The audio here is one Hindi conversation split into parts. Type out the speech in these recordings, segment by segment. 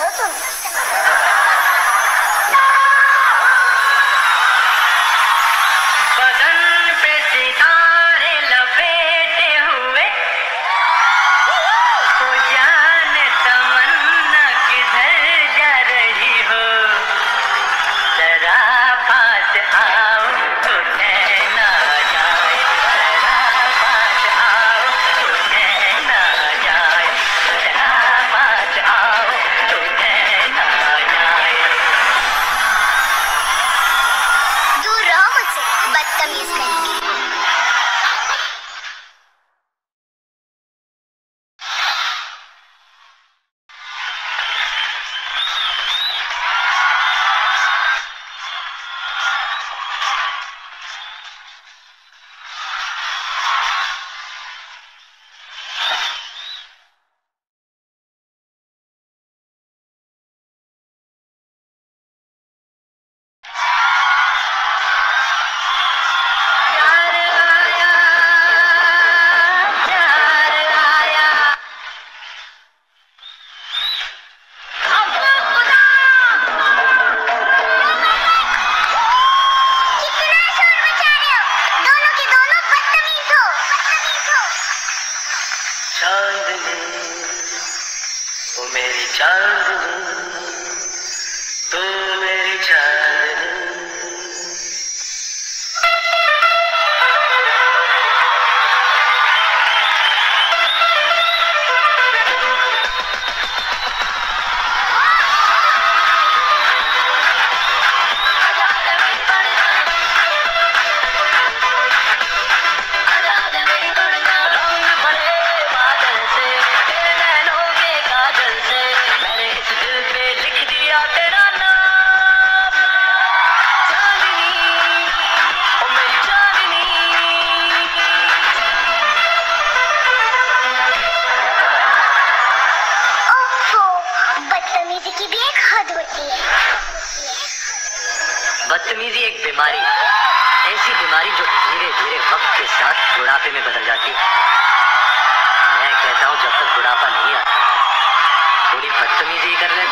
हो तुम। बदन पे सितारे लपेटे हुए, तो जाने तमन्ना किधर जा रही हो। जरा पास आओ तो नैना जाए, जरा पास आओ तो नैना जाए, जरा पास आओ तो नैना जाए। दूर रहो मुझसे, बदतमीज कहीं के। चांदनी ओ मेरी चांदनी, तू मेरी चांदनी। बदतमीजी की भी एक हद होती है। बदतमीजी एक बीमारी, ऐसी बीमारी जो धीरे धीरे वक्त के साथ बुढ़ापे में बदल जाती है। मैं कहता हूँ जब तक बुढ़ापा नहीं आता थोड़ी बदतमीजी कर ले।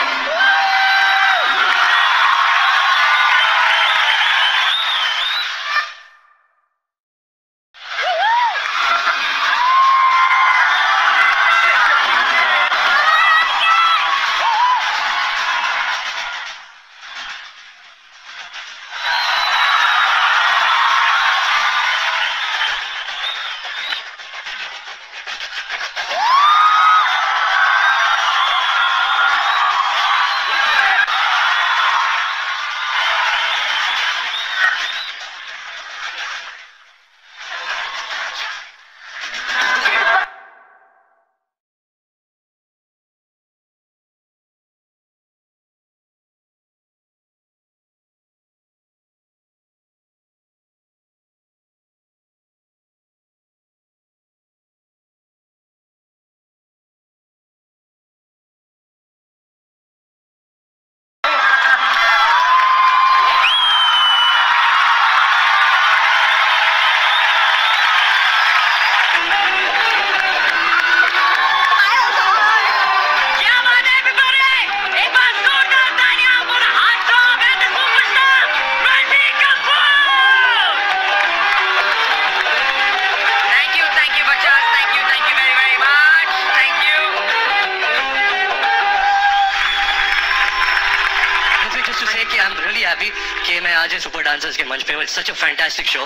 I'm really happy कि मैं आज सुपर डांसर्स के मंच पे हूँ. It's such a fantastic show.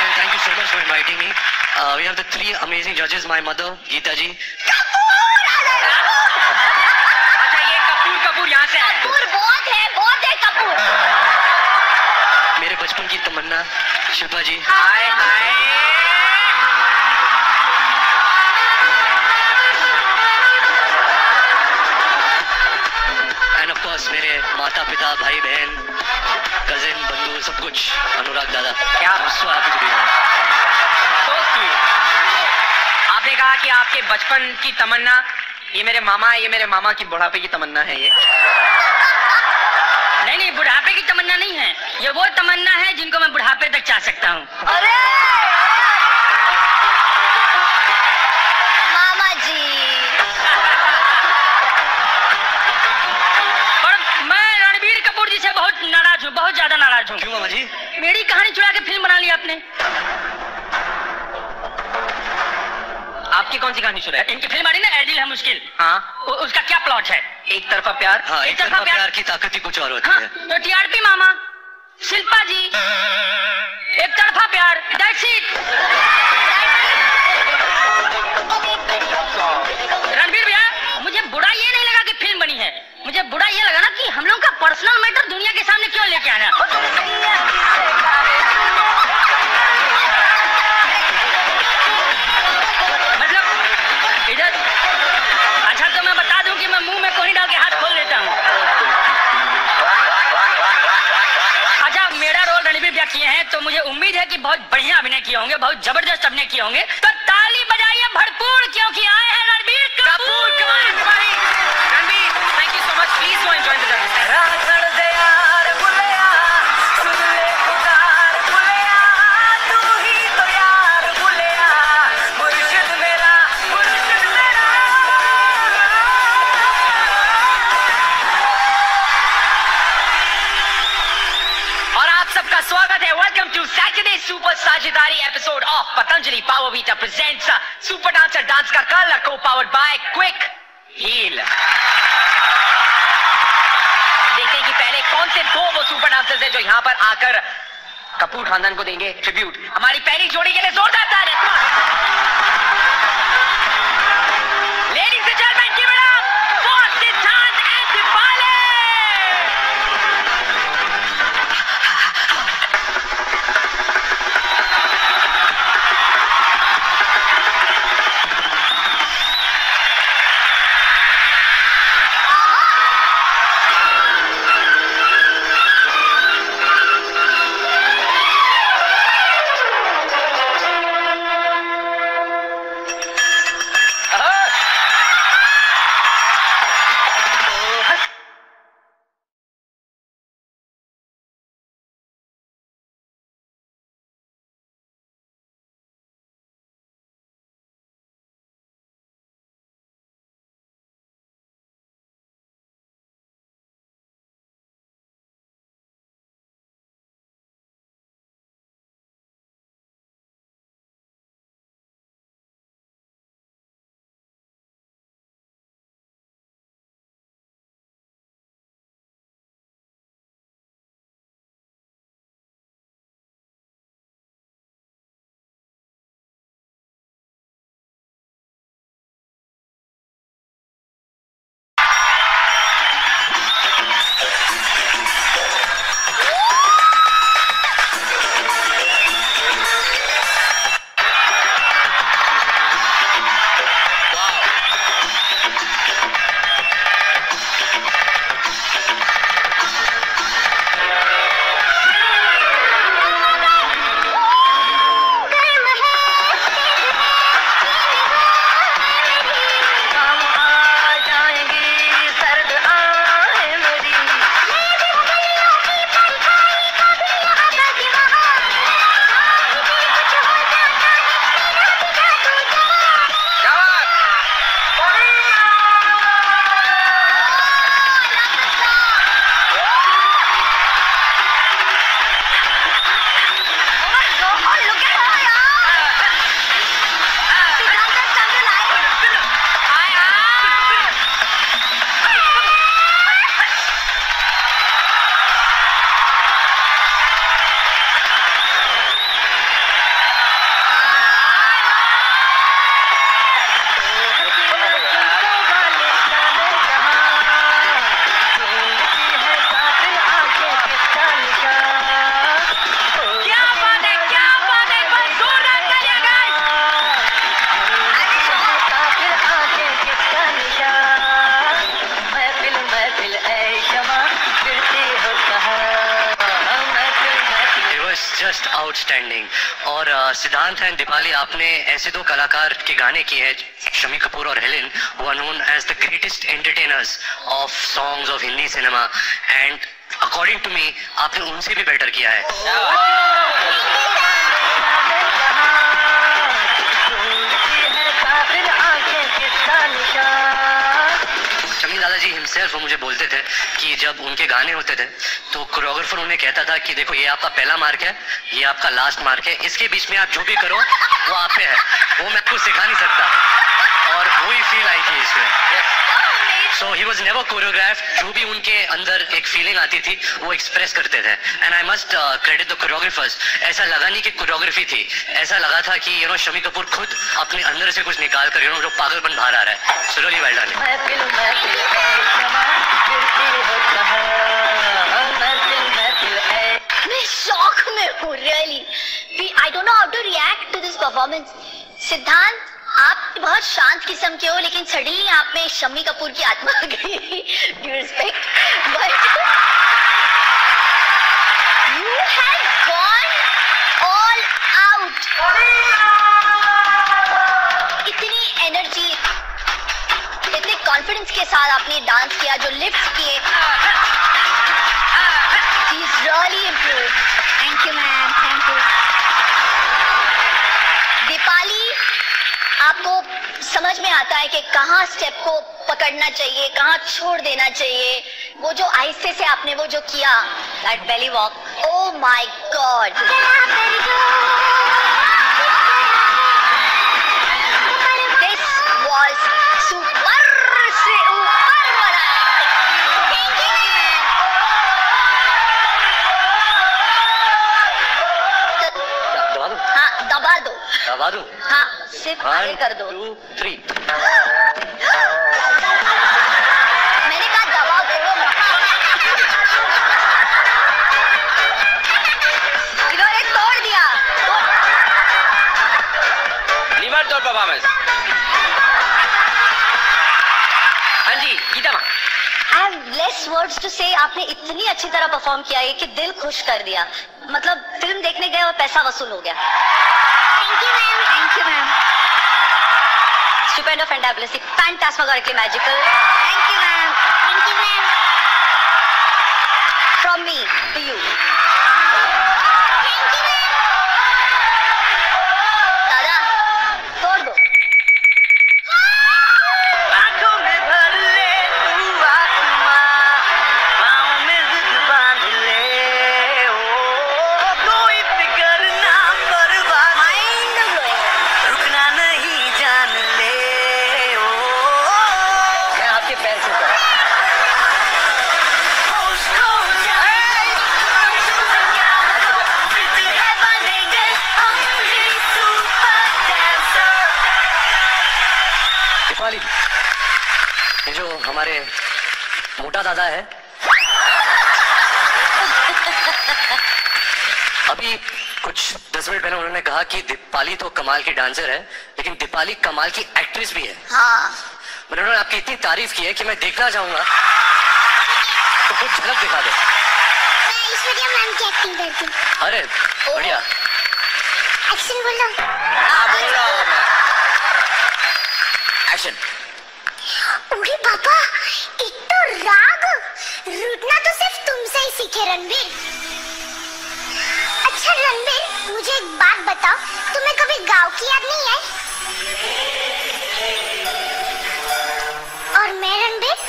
And thank you so much for inviting me. We have the three amazing judges. My mother, Geeta ji. अच्छा ये कपूर यहाँ से है. कपूर बहुत है कपूर. मेरे बचपन की तमन्ना शिल्पा जी. हाय हाय. एंड ऑफ कोर्स मेरे माता पिता भाई बहन कजिन बंधु सब कुछ अनुराग दादा. क्या so happy to be here. आपने कहा कि आपके बचपन की तमन्ना ये मेरे मामा की बुढ़ापे की तमन्ना है. ये नहीं बुढ़ापे की तमन्ना नहीं है. ये वो तमन्ना है जिनको मैं बुढ़ापे तक चाह सकता हूँ. अरे मामा जी इंचार्ज हूँ। क्यों मामा जी? मेरी कहानी चुरा के फिल्म बना ली आपने। आपकी कौन सी कहानी चुराई? इनकी फिल्म आ रही ना, एडिल है मुश्किल। हाँ, उसका क्या प्लॉट है? एक तरफा प्यार। हाँ, एक तरफा प्यार की ताकत ही कुछ और होती हाँ, है। तो टीआरपी मामा, शिल्पा जी, एक तरफा प्यार, दैट्स इट। रणबीर भैया, मुझे बुरा ये नहीं लगा कि फिल्म बनी है, मुझे बुरा ये लगा ना कि हम लोगों का पर्सनल मैटर दुनिया के सामने क्यों लेके आना। मतलब इधर, अच्छा तो मैं बता दूं कि मैं मुंह में कोहनी डाल के हाथ खोल देता हूँ। अच्छा, मेरा रोल रणबीर भैया किए हैं तो मुझे उम्मीद है कि बहुत बढ़िया अभिनय किए होंगे, बहुत जबरदस्त अभिनय किए होंगे, तो ताली बजाइए भरपूर क्योंकि आए हैं Ranbir Kapoor. Ranbir, thank you so much. Please go enjoy the स्वागत है। वेलकम टू सैटरडे सुपर साझेदारी episode of Patanjali power beta presents super dancer dance का कल को पावर्ड बाय क्विक हील। देखते हैं कि पहले कौन से दो वो सुपर डांसर्स हैं जो यहाँ पर आकर कपूर खानदान को देंगे ट्रिब्यूट। हमारी पहली जोड़ी के लिए जोरदार तालियां। Ladies and gentleman, give it up for Siddhant and Deepali. Just outstanding. और सिद्धांत एंड दीपाली, आपने ऐसे दो कलाकार के गाने किए हैं, शमी कपूर और Helen, who are known as the greatest entertainers of songs of Hindi cinema, and according to me आपने उनसे भी बेटर किया है। शमी दादा जी हिमसेल्फ मुझे बोलते थे कि जब उनके गाने होते थे तो कोरियोग्राफर उन्हें कहता था कि देखो ये आपका पहला मार्क है, ये आपका लास्ट मार्क है, इसके बीच में आप जो भी करो वो आप पे है, वो मैं आपको सिखा नहीं सकता। और वही फील आई थी इसमें। So he was never choreographed। जो भी उनके अंदर एक फीलिंग आती थी वो एक्सप्रेस करते थे। And I must credit the choreographers। ऐसा लगा नहीं कि कोरियोग्राफी थी, ऐसा लगा था कि शम्मी कपूर खुद अपने अंदर से कुछ निकाल कर जो पागलपन बाहर आ रहा है। So really well done। मैं शॉक में हूँ really. I don't know how to react to this performance। सिद्धांत, आप बहुत शांत किस्म के हो, लेकिन सडनली आप में शम्मी कपूर की आत्मा आ गई। Due respect, but you have gone all out। इतनी एनर्जी, इतने कॉन्फिडेंस के साथ आपने डांस किया, जो लिफ्ट किए। He's really improved। Thank you, ma'am। Thank you। Deepali, आपको समझ में आता है कि कहाँ स्टेप को पकड़ना चाहिए, कहाँ छोड़ देना चाहिए। वो जो आहिस्ते से आपने वो जो किया, that belly walk, oh my god. This was super से ऊपर वाला। Thank you ma'am. दबा दूं? हाँ, दबा दो। दबा दूं? हाँ, सिर्फ आगे कर दो। 1 2 3। मैंने कहा दबाव करो। इन्होंने तोड़ दिया। लिवर तोड़ परफॉर्मेंस। हाँ जी गीता माँ। I have less words to say। आपने इतनी अच्छी तरह परफॉर्म किया है कि दिल खुश कर दिया। मतलब फिल्म देखने गए और पैसा वसूल हो गया। Thank you ma'am. Thank you ma'am. Stupendo, fantastic, phantasmagorically magical। Thank you, ma'am। Thank you, ma'am। From me to you। Thank you, ma'am। दादा, तोड़ दो। आंखों में भर ले तू आसमां, पाँव में जिद बांध ले, ओ कोई फिक्र ना परवाह, Mind blowing। रुकना नहीं जान ले, ओ मैं आपके पैर से उतर। दीपाली, ये जो हमारे मोटा दादा है, अभी कुछ 10 मिनट पहले उन्होंने कहा कि दीपाली तो कमाल की डांसर है, लेकिन दीपाली कमाल की एक्ट्रेस भी है। हाँ, उन्होंने आपकी इतनी तारीफ की है कि मैं देखना चाहूंगा, तो कुछ झलक दिखा दो। मैं ऐश्वर्या मैम की एक्टिंग करती हूँ। अरे बढ़िया। एक्शन बोलो। हाँ बोल रहा हूँ मैं। एक्शन। अरे पापा, एक तो राग, रुकना तो सिर्फ तुमसे ही सीखे रणबीर। अच्छा रणबीर, मुझे एक बात बताओ, तुम्हें कभी गांव की याद नहीं आई? और मैं रणबीर,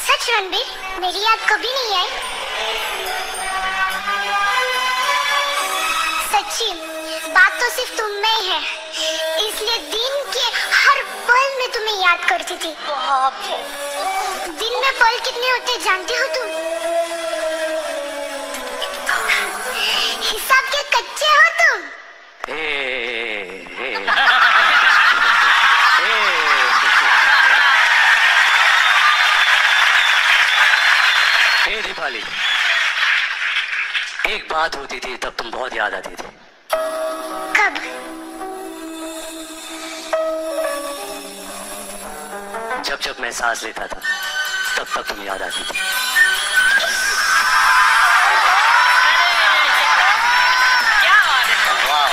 सच रणबीर, मेरी याद कभी नहीं आई। सच्ची बात तो सिर्फ तुम में ही है, इसलिए दिन के हर पल में तुम्हें याद करती थी। दिन में पल कितने होते जानती हो तुम? हिसाब के कच्चे हो तुम। दीपाली, एक बात होती थी तब तुम बहुत याद आती थी। कब? जब जब मैं सांस लेता था तब तब तुम याद आती थी। क्या बात है। वाह।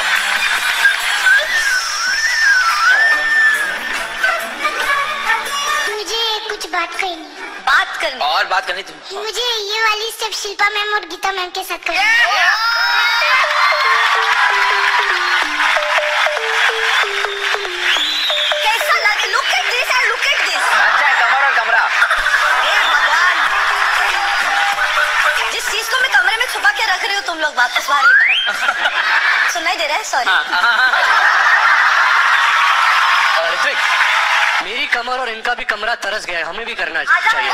मुझे कुछ बात करनी। बात करनी? और बात करनी तुम। मुझे ये वाली स्टेप शिल्पा मैम और गीता मैम के साथ करनी। कैसा लगे? Look at this and dialogue वापस बाहर निकाल। सुनाई दे रहा है? सॉरी। ऋत्विक, मेरी कमर और इनका भी कमरा तरस गया है, हमें भी करना चाहिए।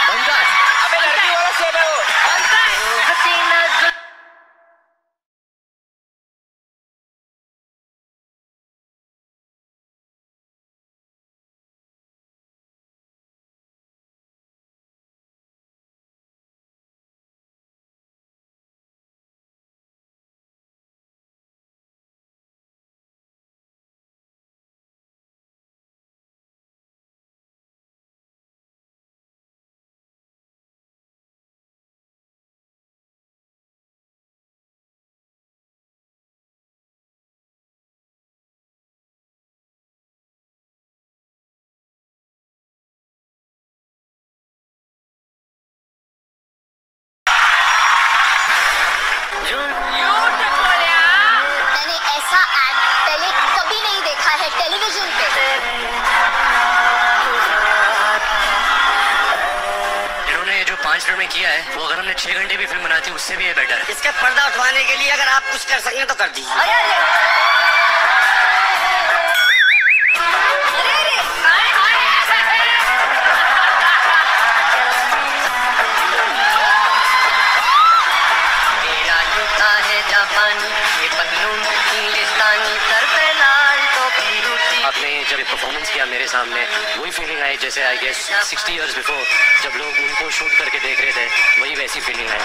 बनता है। अबे लड़की वाला सेब है वो। हसीना मैंने ऐसा एक्ट पहले कभी नहीं देखा है टेलीविजन पे। इन्होंने जो 5 मिनट में किया है, वो अगर हमने 6 घंटे भी फिल्म बनाती उससे भी ये बेटर है। इसका पर्दा उठवाने के लिए अगर आप कुछ कर सकें तो कर दीजिए। अरे अरे मेरा जूता है जापानी, ये पतलून इंग्लिस्तानी, सर पे लाल टोपी रूसी। आपने जब परफॉर्मेंस किया मेरे सामने, वही फीलिंग आई जैसे आई गेस 60 इयर्स बिफोर जब लोग उनको शूट करके देख रहे थे, वही वैसी फीलिंग आई।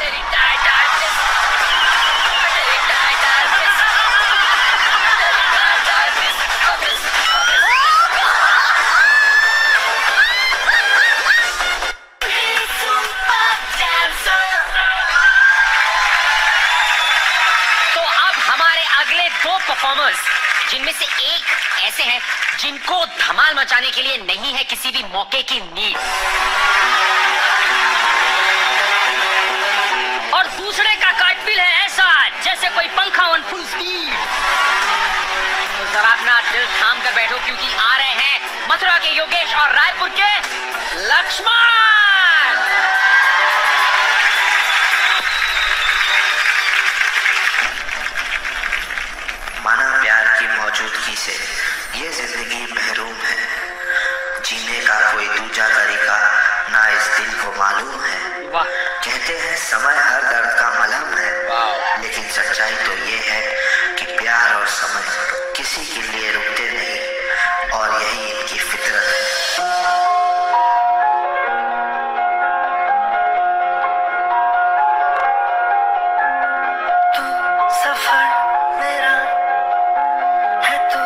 तो अब हमारे अगले 2 परफॉर्मर्स, जिनमें से एक ऐसे हैं जिनको धमाल मचाने के लिए नहीं है किसी भी मौके की नीड, और दूसरे का कार्टविल है ऐसा जैसे कोई पंखा ऑन फुल स्पीड। तो जरा अपना दिल थाम कर बैठो क्योंकि आ रहे हैं मथुरा के योगेश और रायपुर के लक्ष्मण। माना प्यार की मौजूदगी से ये जिंदगी महरूम है, जीने का कोई दूजा तरीका ना इस दिल को मालूम है। वाह, कहते हैं समय हर दर्द का मलहम है, लेकिन सच्चाई तो ये है कि प्यार और समय किसी के लिए रुकते नहीं, और यही इनकी फितरत है। सफर मेरा है तो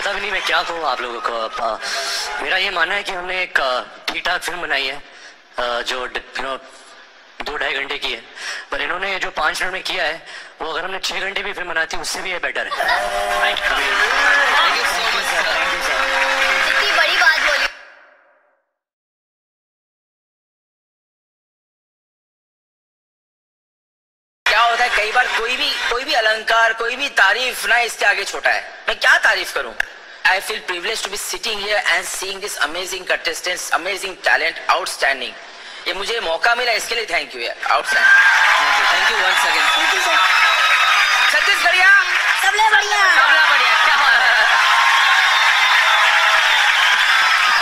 पता भी नहीं मैं क्या कहूँ आप लोगों को। मेरा ये मानना है कि हमने एक ठीक ठाक फिल्म बनाई है जो 2-2.5 घंटे की है, पर इन्होंने जो 5 मिनट में किया है वो अगर हमने 6 घंटे भी फिल्म बनाती उससे भी ये बेटर है। इतनी बड़ी बात बोली। क्या होता है कई बार कोई भी अलंकार, कोई भी तारीफ ना इसके आगे छोटा है। मैं क्या तारीफ करूं? I feel privileged to be sitting here and seeing this amazing contestants, amazing talent, outstanding. ये मुझे मौका मिला इसके लिए थैंक यू यार, outstanding. Thank you once again. छत्तीसगढ़िया सबले बढ़िया, सबला बढ़िया, क्या बात है।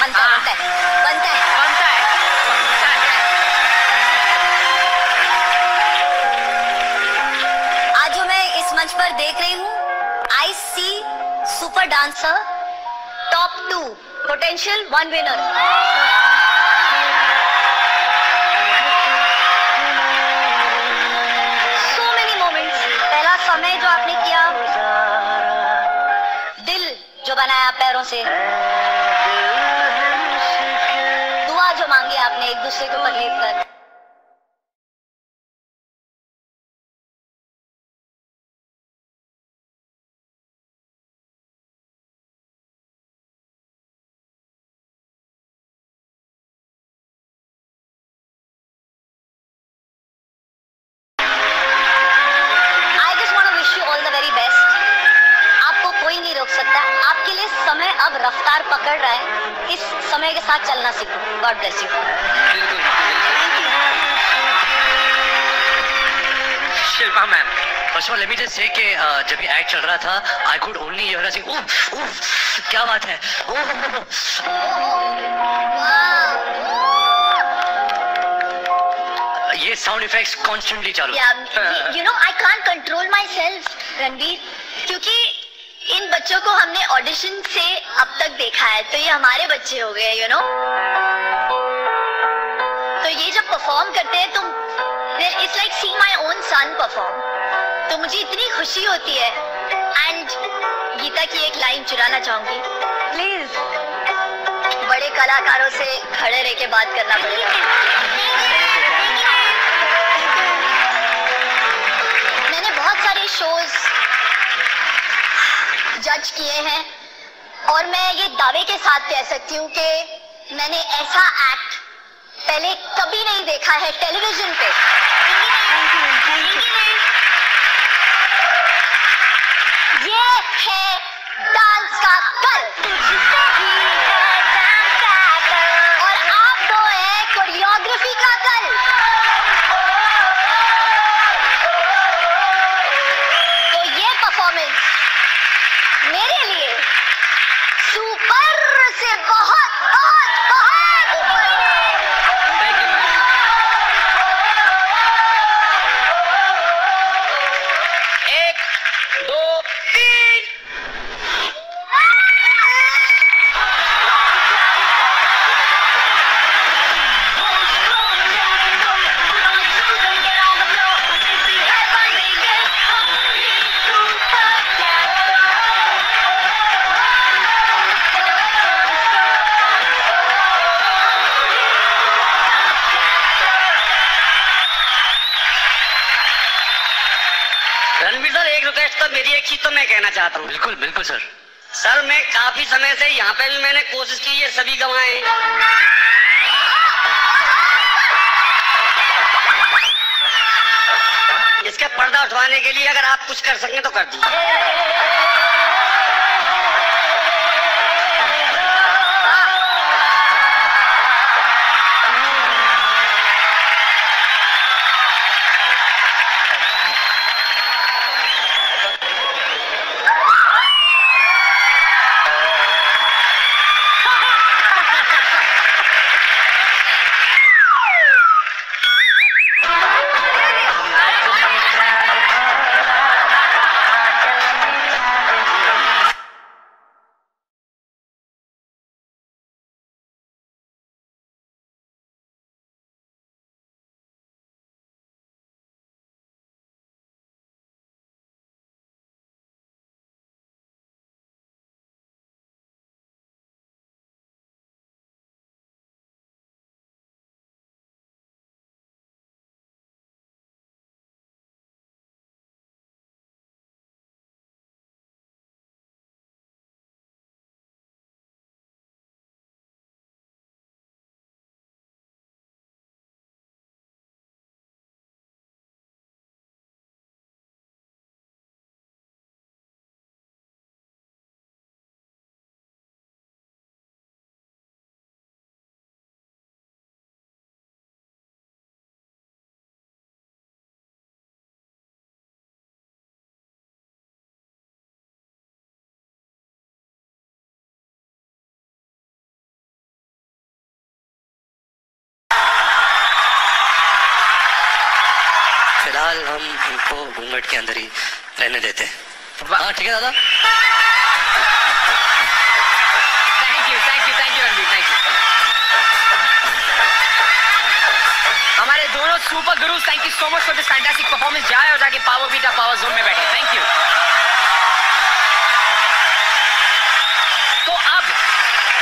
बनता है, बनता है, बनता है, बनता है। आज जो मैं इस मंच पर देख रही हूँ, I see super dancer top 2 potential 1 winner. So many moments. पहला समय जो आपने किया, दिल जो बनाया पैरों से, दुआ जो मांगी आपने एक दूसरे के ऊपर लेट कर, आपके लिए समय अब रफ्तार पकड़ रहा है, इस समय के साथ चलना सीखो। God bless you. Shilpa ma'am, first of all let me just say कि जब ये एक्ट चल रहा था आई कुड ओनली हियर अ सिंग उफ उफ, क्या बात है। ये साउंड इफेक्ट्स कॉन्स्टेंटली चालू। You know I can't control my self Ranveer, क्योंकि इन बच्चों को हमने ऑडिशन से अब तक देखा है, तो ये हमारे बच्चे हो गए, यू नो। तो ये जब परफॉर्म करते हैं तो it's like seeing my own son perform, तो मुझे इतनी खुशी होती है। एंड गीता की एक लाइन चुराना चाहूंगी, प्लीज। बड़े कलाकारों से खड़े रह के बात करना पड़ेगा। मैंने बहुत सारे शोज जज किए हैं और मैं ये दावे के साथ कह सकती हूँ कि मैंने ऐसा एक्ट पहले कभी नहीं देखा है टेलीविजन पे। ये है डांस का कल और आप दो हैं कोरियोग्राफी का कल। तो ये परफॉर्मेंस मेरे लिए सुपर से बहुत बहुत बहुत ऊपर है। 1 2 3 रणवीर सर, एक रिक्वेस्ट तो मेरी एक चीज तो मैं कहना चाहता हूँ। बिल्कुल बिल्कुल सर। सर मैं काफी समय से यहाँ पे भी मैंने कोशिश की, ये सभी गवाए। इसका पर्दा उठवाने के लिए अगर आप कुछ कर सकें तो कर दीजिए। को घूंघट के अंदर ही रहने देते हैं। हाँ ठीक है दादा। Thank you Ranveer, thank you. हमारे दोनों super gurus, thank you so much for this fantastic performance. जाए और जाके पावर बीटा पावर जोन में बैठे। Thank you. तो अब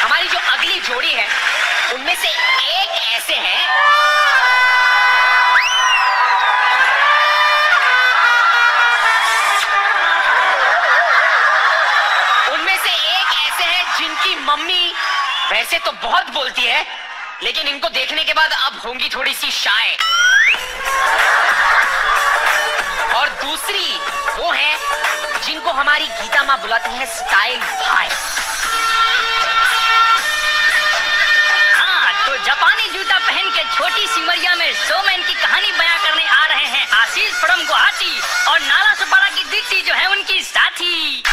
हमारी जो अगली जोड़ी है उनमें से एक ऐसे हैं जिनकी मम्मी वैसे तो बहुत बोलती है, लेकिन इनको देखने के बाद अब होंगी थोड़ी सी शाय। और दूसरी वो है जिनको हमारी गीता माँ बुलाती है स्टाइल भाई। हाँ, तो जापानी जूता पहन के छोटी सिमरिया में शोमैन की कहानी बयां करने आ रहे हैं आशीष फ्रॉम गुवाहाटी और नाला सुपारा की दीप्ति जो है उनकी साथी।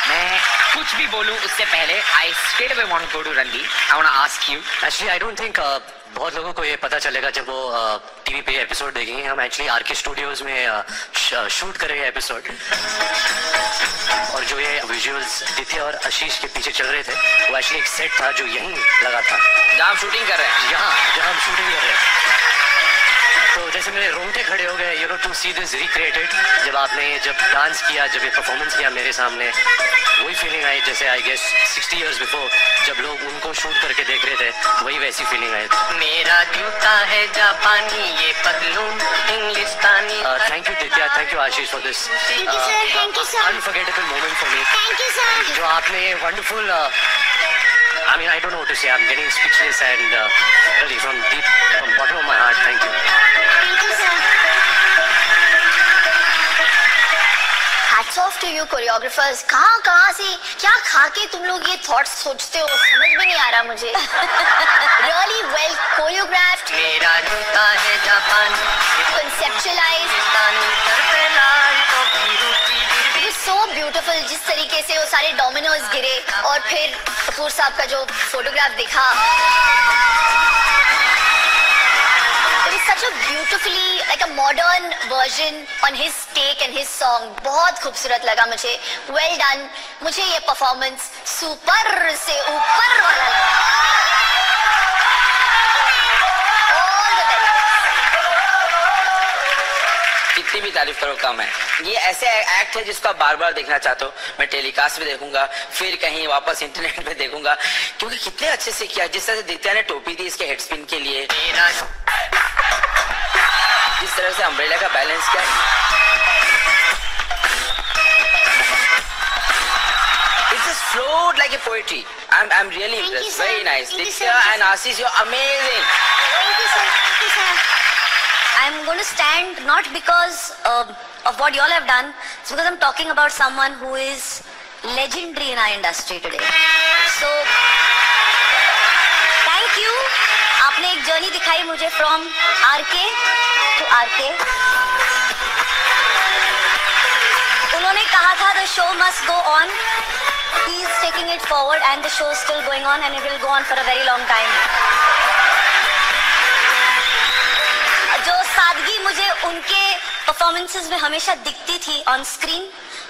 मैं कुछ भी बोलूं उससे पहले I straight away want to go to Ranveer. I want to ask you. Actually, I don't think बहुत लोगों को ये पता चलेगा जब वो टीवी पे एपिसोड देखेंगे। हम एक्चुअली आर के स्टूडियोज में शूट करेंगे एपिसोड, और जो ये विजुअल्स दित्या और आशीष के पीछे चल रहे थे वो एक्चुअली एक सेट था जो यहीं लगा था जहाँ हम शूटिंग कर रहे हैं, जहाँ हम शूटिंग कर रहे हैं। तो जैसे मेरे रोंगटे खड़े हो गए, you know, to see this recreated. जब डांस किया, जब ये परफॉर्मेंस किया मेरे सामने, वही फीलिंग आई जैसे आई गेस 60 years बिफोर जब लोग उनको शूट करके देख रहे थे, वही वैसी फीलिंग आई। मेरा जूता है जापानी, ये पतलून इंग्लिस्तानी। थैंक यू दित्या, thank you Ashish for this unforgettable moment for me. Thank you sir. जो आपने ये wonderful, I mean, I don't know what to say. I'm getting speechless and really from bottom of my heart, thank you. Thank you sir. Hats off off to you choreographers, कहाँ से क्या खा के तुम लोग ये थॉट्स सोचते हो, समझ में नहीं आ रहा मुझे। रियली वेल कोरियोग्राफ्ड, मेरा जूता है जापान, कंसेप्चुअलाइज्ड, सो ब्यूटीफुल। जिस तरीके से वो सारे डोमिनोज गिरे और फिर कपूर साहब का जो फोटोग्राफ दिखा, it is such a beautifully like a modern version on his take and his song. बहुत खूबसूरत लगा मुझे, well done। मुझे ये परफॉर्मेंस सुपर से ऊपर वाला लगा। कितनी भी तारीफ करो कम है। ये ऐसे एक्ट है जिसको आप बार बार देखना चाहते हो। मैं टेलीकास्ट में देखूंगा, फिर कहीं वापस इंटरनेट पे देखूंगा, क्योंकि कितने अच्छे से किया। जिस तरह से दित्या ने टोपी दी इसके हेड स्पिन के लिए, जिस तरह से अम्ब्रेला का बैलेंस किया, it just flowed like a poetry. I'm really impressed. Very nice. Ditya and Ashish, you're amazing. Thank you, sir. Thank you, sir. I'm going to stand not because of what you all have done, it's because I'm talking about someone who is legendary in our industry today. So, thank you. आपने एक जर्नी दिखाई मुझे from RK to RK. उन्होंने कहा था the show must go on. He is taking it forward and the show is still going on and it will go on for a very long time. जो सादगी मुझे उनके परफॉर्मेंसेस में हमेशा दिखती थी ऑन स्क्रीन,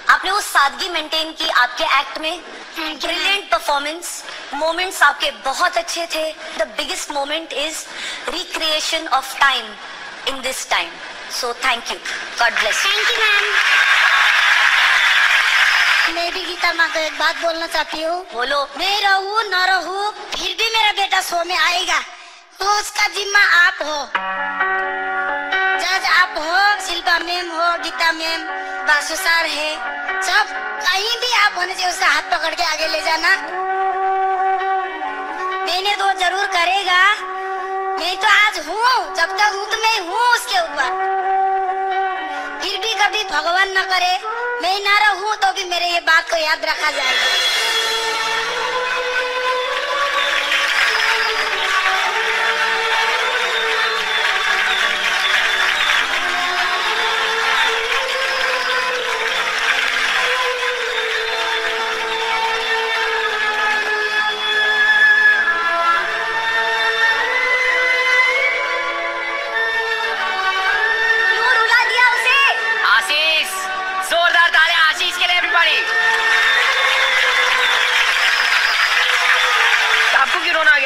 आपने वो सादगी मेंटेन की आपके एक्ट में। ब्रिलियंट परफॉर्मेंस, मोमेंट्स आपके बहुत अच्छे थे। The biggest moment is recreation of time in this time. So thank you, God bless. Thank you ma'am. मैं भी गीता माँ को एक बात बोलना चाहती हूँ। बोलो। मैं रहूँ न रहूँ, फिर भी मेरा बेटा शो में आएगा, तो उसका जिम्मा आप हो, जज आप हो, शिल्पा मैम हो, गीता मैम, बासु सर है, सब कहीं भी आप होने से उसका हाथ पकड़ के आगे ले जाना। मैंने तो जरूर करेगा, मैं तो आज हूँ, जब तक हूँ तो मैं हूँ उसके ऊपर। फिर भी कभी भगवान न करे मैं ना रहूँ तो भी मेरे ये बात को याद रखा जाएगा।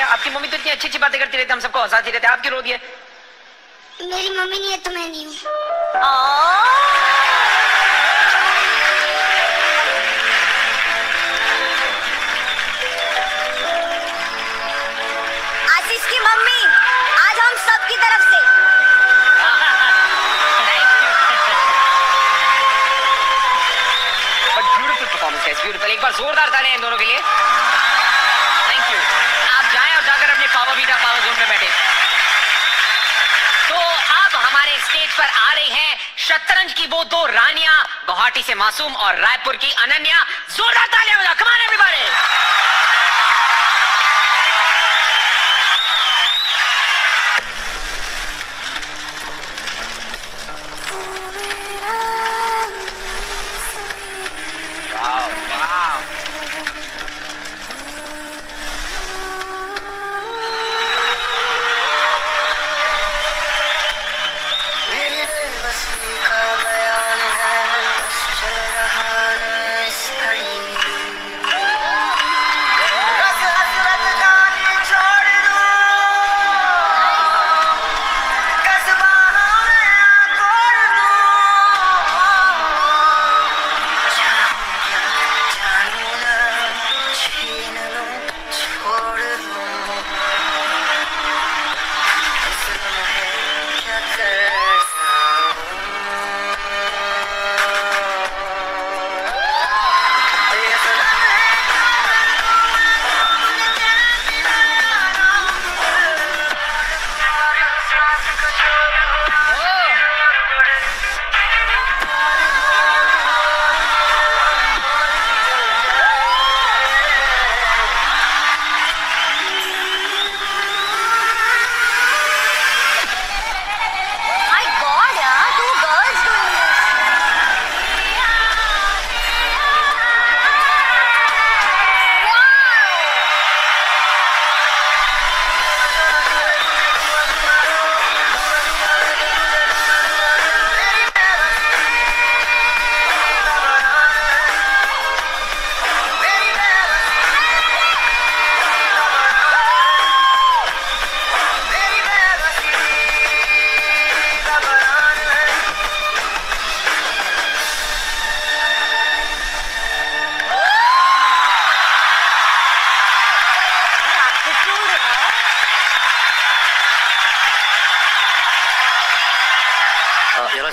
आपकी मम्मी तो इतनी अच्छी अच्छी बातें करती रहती, हम सबको हंसाती रहती, आप क्यों रो दिए? मेरी मम्मी नहीं है तो मैं नहीं हूँ। आशीष की मम्मी आज हम सबकी तरफ से ब्यूटीफुल परफॉर्मेंस है, ब्यूटीफुल। एक बार जोरदार तालियां इन दोनों के लिए। Thank you. आप जाएं और जाकर अपने पावर बीटा पावर जोन में बैठे। तो अब हमारे स्टेज पर आ रही हैं शतरंज की वो दो रानियां, गुवाहाटी से मासूम और रायपुर की अनन्या। जोरदार तालियां बजाओ, come on everybody.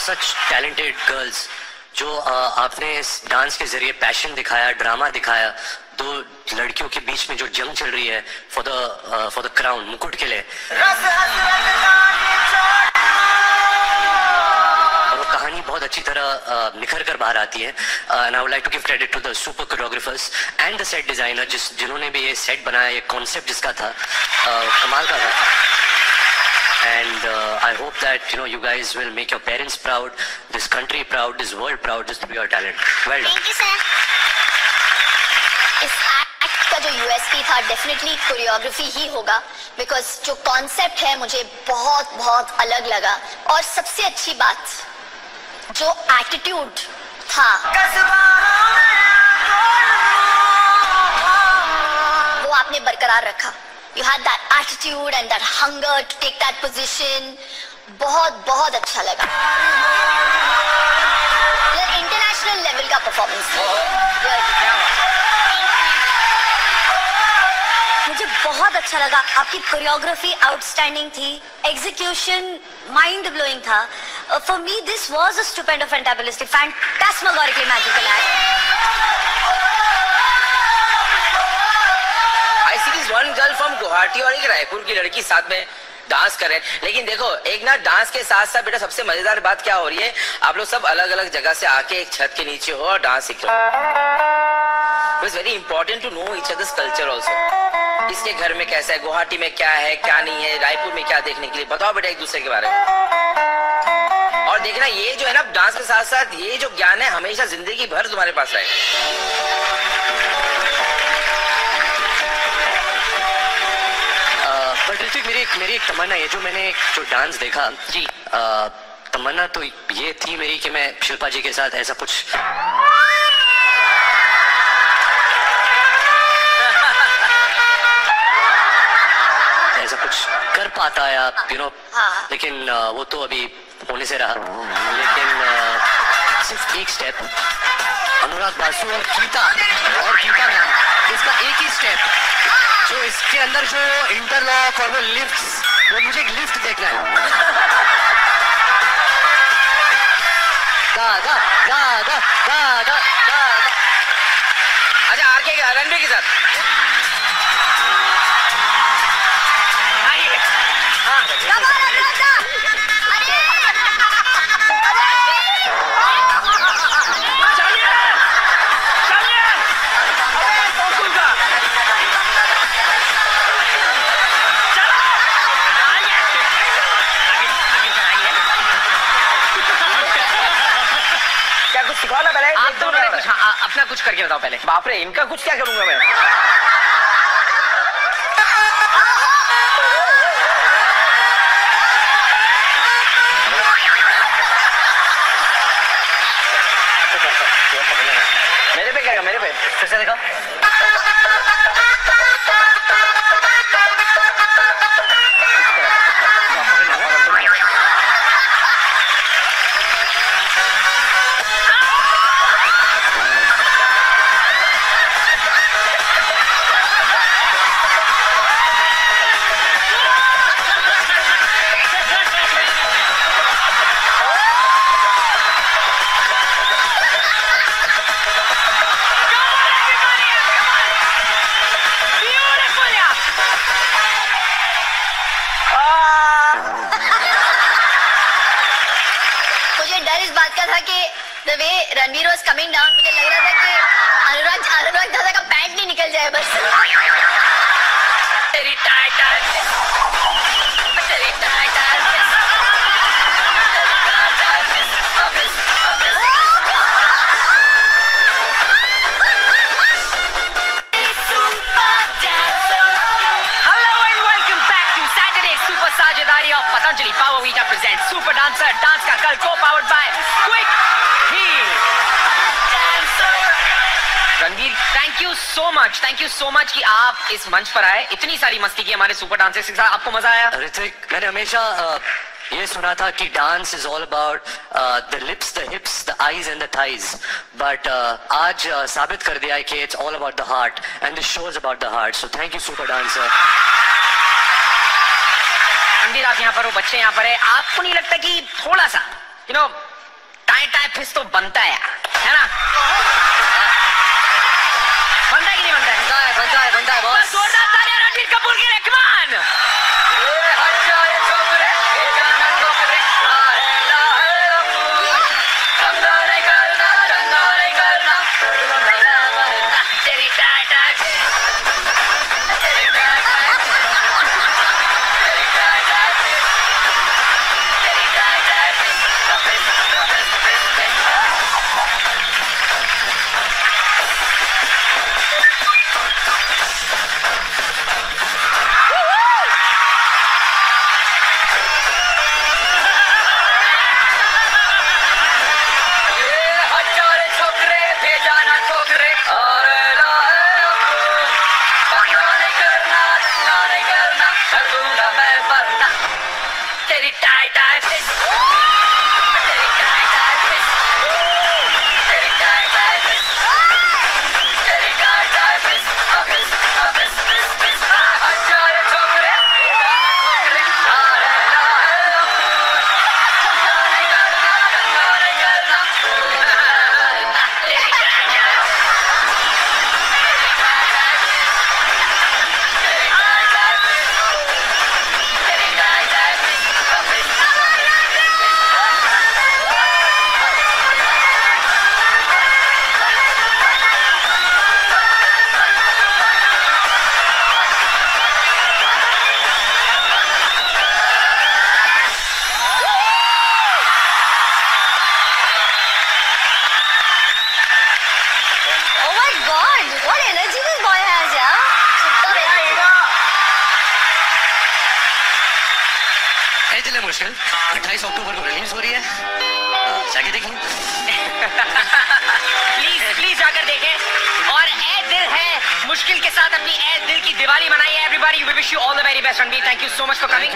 such talented girls. जो आपने इस डांस के जरिए पैशन दिखाया, ड्रामा दिखाया, दो लड़कियों के बीच में जो जंग चल रही है फॉर द क्राउन, मुकुट के लिए, और वो कहानी बहुत अच्छी तरह निखर कर बाहर आती है. And I would like to give credit to the super choreographers and the set designer जिन्होंने भी ये सेट बनाया, ये कॉन्सेप्ट जिसका था कमाल का था. And I hope that you guys will make your parents proud, this country proud, this world proud, just through your talent. Well done. Thank you, sir. इस एक्ट का जो USP था डेफिनेटली कोरियोग्राफी ही होगा, बिकॉज जो कॉन्सेप्ट है मुझे बहुत बहुत अलग लगा. और सबसे अच्छी बात जो एटीट्यूड था वो आपने बरकरार रखा. You had that attitude and that hunger to take that position. बहुत बहुत अच्छा लगा. इंटरनेशनल लेवल का परफॉर्मेंस. मुझे बहुत अच्छा लगा. आपकी कोरियोग्राफी आउटस्टैंडिंग थी, एग्जीक्यूशन माइंड ब्लोइंग था. For me this was a stupendo fantabulistic phantasmagorically magical act. I see this one girl from Guwahati और एक रायपुर की लड़की साथ में डांस कर रहे हैं. लेकिन देखो, एक ना डांस के साथ साथ बेटा सबसे मजेदार बात क्या हो रही है, आप लोग सब अलग अलग जगह से आके एक छत के नीचे हो और डांस सीख रहे हो. It's very important to know each others culture also. इसके घर में कैसा है, गुवाहाटी में क्या है क्या नहीं है, रायपुर में क्या देखने के लिए, बताओ बेटा एक दूसरे के बारे में. और देखना ये जो है ना डांस के साथ साथ ये जो ज्ञान है हमेशा जिंदगी भर तुम्हारे पास रहेगा. बट ऋतिक, मेरी एक तमन्ना है, जो मैंने जो डांस देखा जी, तमन्ना तो ये थी मेरी कि मैं शिल्पा जी के साथ ऐसा कुछ कर पाता या लेकिन वो तो अभी होने से रहा. लेकिन सिर्फ एक स्टेप अनुराग बासु और गीता मैम, इसका एक ही स्टेप जो इसके अंदर जो इंटरलॉक और वो लिफ्ट, वो मुझे एक लिफ्ट देखना है. गा गा गा गा गा गा गा. अच्छा आरके रणबीर के साथ अपना कुछ करके बताओ पहले. बाप रे, इनका कुछ क्या करूंगा मैं. मेरे पे क्या, मेरे पे फिर से देखो. रणबीर was coming down, मुझे लग रहा था कि अनुराग दादा का पैंट नहीं निकल जाए बस. तेरी साझेदारी of Patanjali power vita present super dancer dance का कल को powered by quick heal. Ranveer, thank you so much कि आप इस मंच पर आए, इतनी सारी मस्ती की हमारे सुपर डांसर्स के साथ. आपको मजा आया? ऋतिक, मैंने हमेशा ये सुना था कि dance is all about the lips, the हिप्स, the eyes and the thighs, but आज साबित कर दिया है कि it's all about the heart and this show is about the heart. So thank you super dancer. Ranveer, आप यहाँ पर हो, बच्चे यहाँ पर है, आपको नहीं लगता कि थोड़ा सा टाई टाई फिश तो बनता है ना? बनता है कि नहीं बनता है? बनता है बॉस। जोरदार तालियां रणबीर कपूर के लिए, come on! मुश्किल 28 अक्टूबर को रिलीज हो रही है, जाके देखें। प्लीज जाकर देखें। और ए दिल है मुश्किल के साथ अपनी ए दिल की दिवाली मनाइए। Everybody, we wish you all the very best. Ranbir, thank you so much for coming.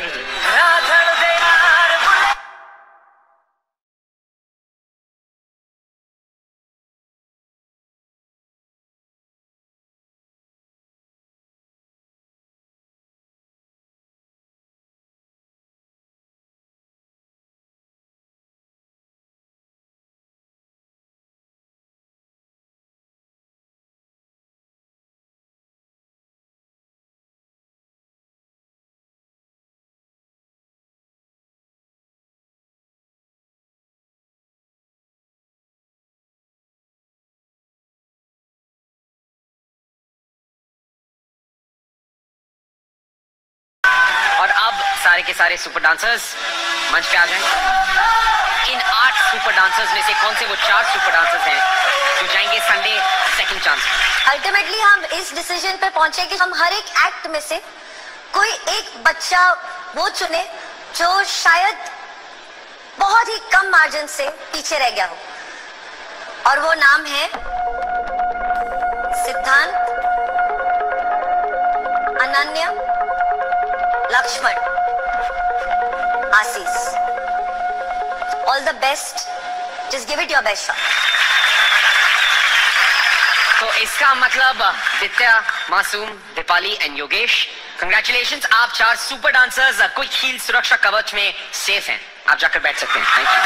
और अब सारे के सारे सुपर डांसर्स मंच पे आ जाएं। इन 8 सुपर डांसर्स में से कौन से वो 4 सुपर डांसर्स हैं जो जाएंगे संडे सेकंड चांस? अल्टीमेटली हम इस डिसीजन पे पहुंचे कि हम हर एक एक्ट में से कोई एक बच्चा वो चुने जो शायद बहुत ही कम मार्जिन से पीछे रह गया हो, और वो नाम है Siddhant, Ananya, Lakshman, Ashish. All the best, just give it your best shot. तो इसका मतलब दित्या, मासूम, दीपाली एंड योगेश, कंग्रेचुलेशंस, आप 4 सुपर डांसर्स क्विक हील सुरक्षा कवच में सेफ हैं। आप जाकर बैठ सकते हैं। Thank you.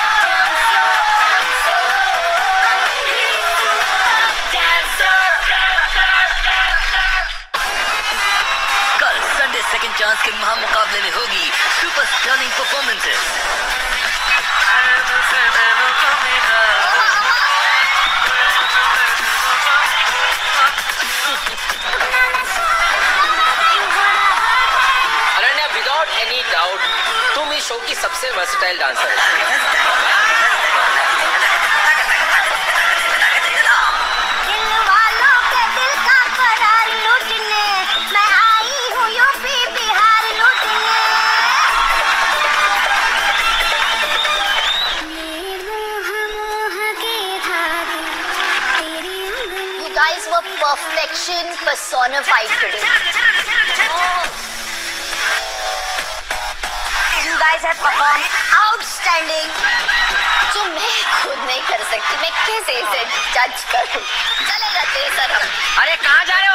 सेकंड चांस के महामुकाबले में होगी super stunning performances. Ananya, without any doubt तुम इस शो की सबसे वर्सेटाइल डांसर हो। Guys were perfection personified today. You guys have performed outstanding. जो मैं खुद नहीं कर सकती, मैं कैसे इसे जज करूं? चले जाते हैं सर हम। अरे कहाँ जा रहे